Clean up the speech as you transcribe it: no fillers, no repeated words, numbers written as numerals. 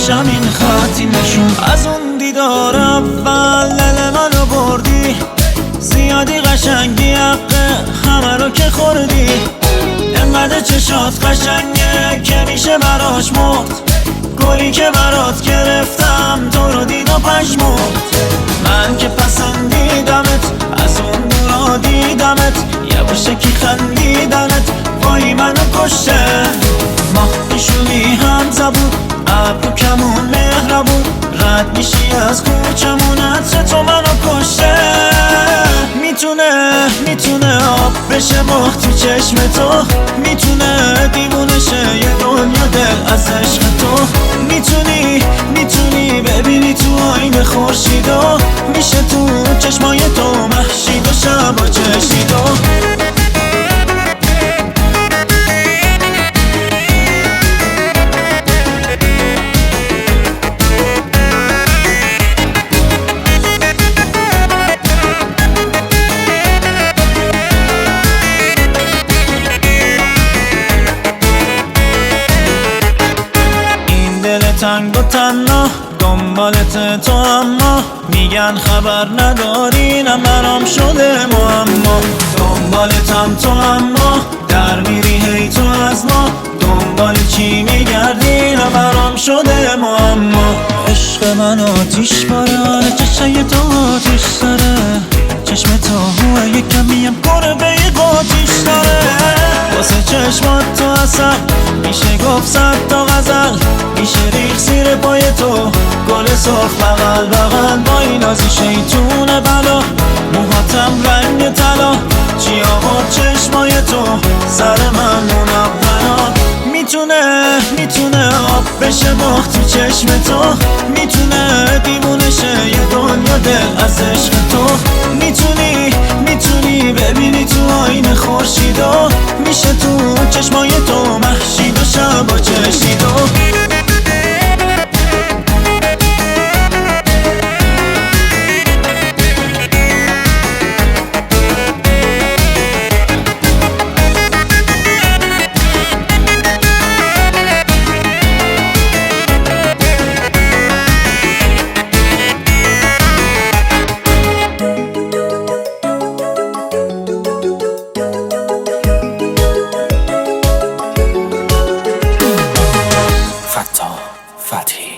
باشم این خطی نشون. از اون دیدار اول دل منو بردی، زیادی قشنگی حقه همه رو که خوردی. انقدر چشات قشنگه که میشه براش مرد، گلی که برات گرفتم تو رو دید و پشمرد. من که پسندیدمت از اون دورا دیدمت، یواشکی خندیدنت وای منو کشته. ماه نشونی هم زبون ابرو کمون مهربون، رد میشی از کوچمون عطر تو منو کشته. میتونه آب بشه ماه تو چشم تو، میتونه دیوونه شه یه دنیا دل از عشق تو. میتونی ببینی تو آینه خورشیدو، میشه تو چشمای تو مهشید و شبا چشیدو. تنگ و تنها دنبالت تو، اما میگن خبر نداری نه برام شده معما. دنبالتم تو اما در میری هی تو از ما، دنبال چی میگردی نه برام شده معما. عشق من آتیش باره چشای تو آتیش داره، چشم تو هوه یکمیم گربه قاتیش داره. واسه چشمات تو اصل میشه گفت صد تا غزل، میشه ریخ زیر پای تو گل سرخ بغل بغل. با این نازی شیطون بلا موهاتم رنگ طلا، چی آورد چشمای تو سر من منونا. میتونه آب بشه ماه تو چشم تو، میتونه دیوونه شه یه دنیا دل از عشق تو. میتونی ببینی تو آینه خورشیدو، میشه تو چشمای تو مهشید و شبا چشیدو. Fathi